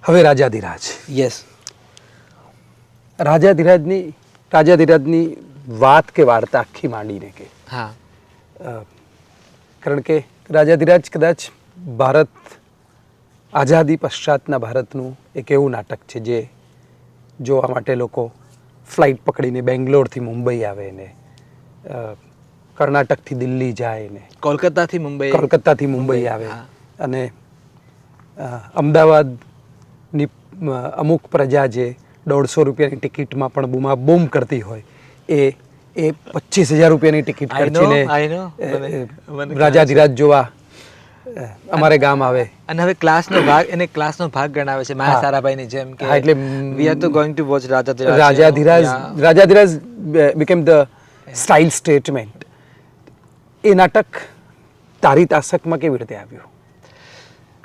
હવે રાજાધિરાજ. યસ. રાજાધિરાજની વાત કે વાર્તા આખી માંડીને કે, હા, કારણ કે રાજાધિરાજ કદાચ ભારત આઝાદી પશ્ચાતના ભારતનું એક એવું નાટક છે જે જોવા માટે લોકો ફ્લાઇટ પકડીને બેંગ્લોરથી મુંબઈ આવે ને કર્ણાટકથી દિલ્હી જાય ને કોલકાતાથી મુંબઈ આવે અને અમદાવાદની અમુક પ્રજા જે 150 રૂપિયાની ટિકિટમાં પણ બૂમાબૂમ કરતી હોય એ 25,000 રૂપિયાની ટિકિટ ખર્ચીને રાજાધિરાજ જોવા અમારે ગામ આવે. અને હવે ક્લાસનો ભાગ ગણાવે છે માયા સારાભાઈની જેમ કે એટલે વી આર તો going to watch Rajadhiraj became the style statement. એ નાટક તારી તાસકમાં કેવી રીતે આવ્યું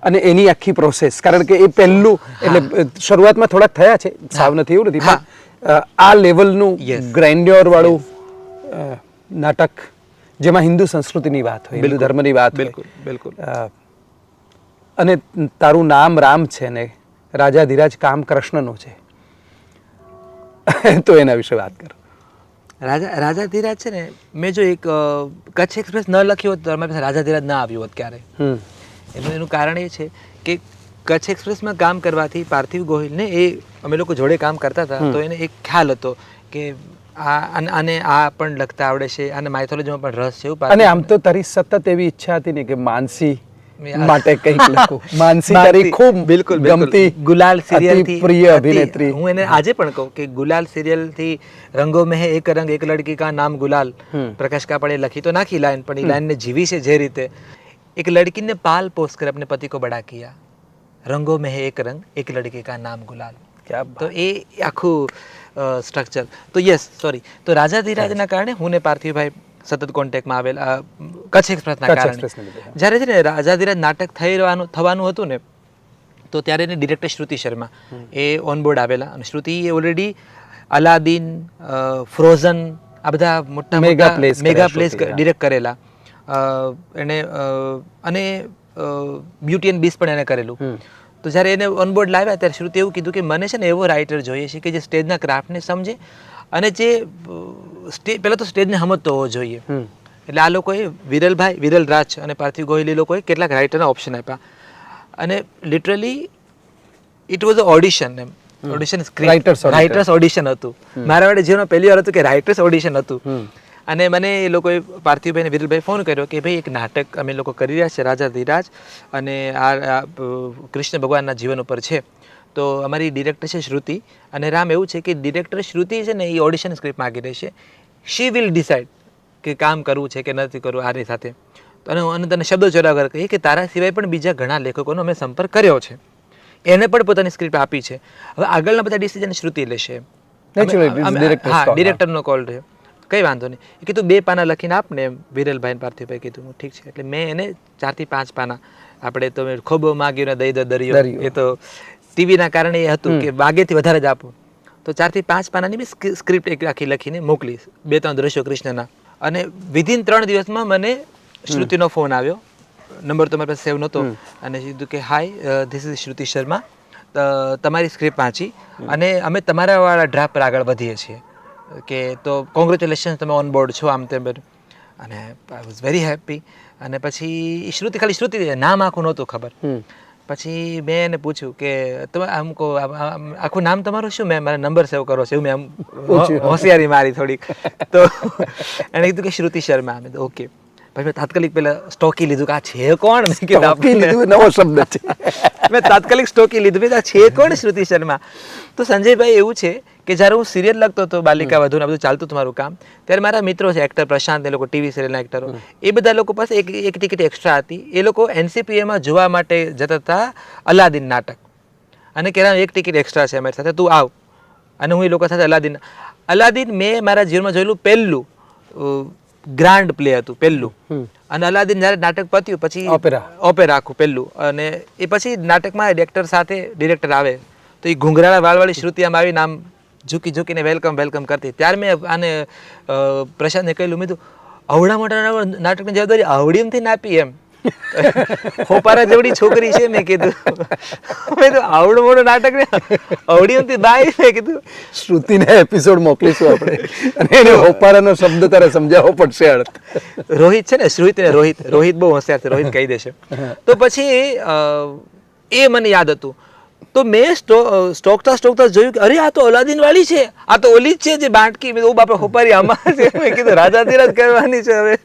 અને એની આખી પ્રોસેસ, કારણ કે એ પહેલું એટલે શરૂઆતમાં થોડાક થયા છે, સાવ નથી એવું નથી, પણ આ લેવલનું ગ્રેન્ડ્યોર વાળું નાટક જેમાં હિન્દુ સંસ્કૃતિની વાત હોય, હિન્દુ ધર્મની વાત હોય. બિલકુલ. અને તારું નામ રામ છે ને રાજાધિરાજ કામ કૃષ્ણનો છે, તો એના વિશે વાત કરો. રાજાધિરાજ છે ને, મેં જો એક કચ્છ એક્સપ્રેસ ન લખ્યો હોત તો અમારી પાસે રાજાધિરાજ ના આવ્યું હોત ક્યારે. એનું કારણ એ છે કે કચ્છ એક્સપ્રેસમાં કામ કરવાથી પાર્થિવ ગોહિલને એ અમે લોકો જોડે કામ કરતા હતા તો એને એક ખ્યાલ હતો કે આને આ પણ લખતા આવડે છે અને માઇથોલોજીમાં પણ રસ છે. અને આમ તો તારી સતત એવી ઈચ્છા હતી ને કે માનસી માટે કંઈક લખું. માનસી તારી ખૂબ બિલકુલ ગમતી ગુલાલ સિરિયલથી પ્રિય અભિનેત્રી. હું એને આજે પણ કહું કે ગુલાલ સિરિયલથી રંગો મેં હે એક રંગ એક લડકી કા નામ ગુલાલ, પ્રકાશ કાપડે લખી તો નાખી લાઈન, પણ એ લાઈનને જીવી છે જે રીતે. एक लड़की ने पाल पोस कर अपने पति को बड़ा किया, रंगों में है एक रंग एक लड़के का नाम गुलाल. क्या તો એ આખું સ્ટ્રક્ચર. તો યસ, સોરી, તો રાજાધિરાજના કારણે હું ને પાર્થિવભાઈ સતત કોન્ટેક્ટમાં આવેલા કચ્છ એક્સપ્રેસના કારણે. જ્યારે છે ને રાજાધિરાજ નાટક થવાનું હતું ને, તો ત્યારે એને ડિરેક્ટર શ્રુતિ શર્મા એ ઓનબોર્ડ આવેલા. અને શ્રુતિ એ ઓલરેડી અલાદીન, ફ્રોઝન આ બધા મોટા મેગા પ્લેસ ડિરેક્ટ કરેલા. એને અને બ્યુટી એન્ડ બીસ્ટ પણ એને કરેલું. તો જ્યારે એને ઓનબોર્ડ લાવ્યા ત્યારે શ્રુતિ એવું કીધું કે મને છે ને એવો રાઇટર જોઈએ છે કે જે સ્ટેજના ક્રાફ્ટને સમજે અને જે પહેલાં તો સ્ટેજને સમજતો હોવો જોઈએ. એટલે આ લોકોએ વિરલ રાજ અને પાર્થિવ ગોહિલ એ લોકોએ કેટલાક રાઇટરના ઓપ્શન આપ્યા અને literally it was a audition. Audition writers audition હતું. મારા માટે જીવનમાં પહેલી વાર હતું કે રાઇટર્સ ઓડિશન હતું. અને મને એ લોકોએ પાર્થિવભાઈ અને વિરલભાઈ ફોન કર્યો કે ભાઈ એક નાટક અમે લોકો કરી રહ્યા છે રાજાધિરાજ, અને આ કૃષ્ણ ભગવાનના જીવન ઉપર છે. તો અમારી ડિરેક્ટર છે શ્રુતિ, અને રામ એવું છે કે ડિરેક્ટર શ્રુતિ છે ને એ ઓડિશન સ્ક્રિપ્ટ માગી રહી છે. શી વિલ ડિસાઇડ કે કામ કરવું છે કે નથી કરવું આની સાથે. અને તને શબ્દો ચોરાવર કહીએ કે તારા સિવાય પણ બીજા ઘણા લેખકોનો અમે સંપર્ક કર્યો છે, એને પણ પોતાની સ્ક્રિપ્ટ આપી છે. હવે આગળના બધા ડિસિઝન શ્રુતિ લેશે. હા, ડિરેક્ટરનો કોલ રહ્યો, કંઈ વાંધો નહીં. એ કીધું 2 પાના લખીને આપને એમ. વિરલભાઈ પાર્થિવભાઈ કીધું ઠીક છે. એટલે મેં એને 4 થી 5 પાના, આપણે તો ખોબો માગ્યો ને દઈ દો દરિયો, એ તો ટીવીના કારણે એ હતું કે વાગેથી વધારે જ આપો. તો 4 થી 5 પાનાની મેં સ્ક્રિપ્ટ એક આખી લખીને મોકલી, 2-3 દ્રશ્યો કૃષ્ણના. અને વિધિન 3 દિવસમાં મને શ્રુતિનો ફોન આવ્યો. નંબર તો મારી પાસે સેવ નહોતો. અને કીધું કે હાય, ધીસ ઇઝ શ્રુતિ શર્મા, તમારી સ્ક્રિપ્ટ વાંચી અને અમે તમારા વાળા ડ્રાફ્ટ પર આગળ વધીએ છીએ કે તો કોંગ્રેચ્યુલેશન, તમે ઓન બોર્ડ છો, આમ તેમ બધું. અને આઈ વોઝ વેરી હેપી. અને પછી ખાલી શ્રુતિ નામ આખું નહોતું ખબર. પછી મેં એને પૂછ્યું કે તમે આમ કહો, આખું નામ તમારું શું? મેં મારા નંબર સેવ કરો છે એવું મેં આમ હોશિયારી મારી થોડીક. તો એણે કીધું કે શ્રુતિ શર્મા. મેં તો ઓકે. પછી મેં તાત્કાલિક પેલા સ્ટોકી લીધું કે આ છે કોણ? મેં કીધું નવો શબ્દ છે. મેં તાત્કાલિક સ્ટોકી લીધું, મેં આ છે કોણ શ્રુતિ શર્મા? તો સંજયભાઈ એવું છે કે જ્યારે હું સિરિયલ લખતો હતો, બાલિકા વધુ ને બધું ચાલતું હતું મારું કામ, ત્યારે મારા મિત્રો છે એક્ટર પ્રશાંત, એ લોકો ટીવી સિરિયલના એક્ટરો, એ બધા લોકો પાસે એક ટિકિટ એક્સ્ટ્રા હતી. એ લોકો NCPAમાં જોવા માટે જતા હતા અલાદીન નાટક, અને કે એક ટિકિટ એક્સ્ટ્રા છે અમારી સાથે, તું આવ. અને હું એ લોકો સાથે અલાદીન મેં મારા જીવનમાં જોયેલું પહેલું ગ્રાન્ડ પ્લે હતું, પહેલું. અને અલાદીન જ્યારે નાટક પત્યું પછી ઓપેરા આખું પહેલું. અને એ પછી નાટકમાં ડિરેક્ટર આવે તો એ ઘૂંઘરાળા વાળવાળી શ્રુતિ આમ આવીને આમ ઝૂકીને વેલકમ કરતી. ત્યારે મેં આને પ્રશાંતને કહેલું, મેં કીધું આવડા મોટા નાટકની જવાબદારી આવડી એમથી ના આપી એમ. હોપારા જેવડી છોકરી છે મેં કીધું મેં તો આવડું મોટું નાટક ને અવડી ઊંધી બાઈ મેં કીધું શ્રુતિને એપિસોડ મોકલીશું આપણે અને એને હોપારાનો શબ્દ તારે સમજાવવો પડશે અર્થ. રોહિત છે ને શ્રુતિ ને રોહિત બહુ હોશિયાર છે, રોહિત કહી દેશે. તો પછી એ મને યાદ હતું. તો મેં સ્ટોકતા જોયું કે અરે આ તો અલાદીન વાળી છે, આ તો ઓલી જ છે જે બાટકી. મેં બાપા હોપારી આમાં છે. મેં કીધું રાજાધીરાજ કરવાની છે હવે.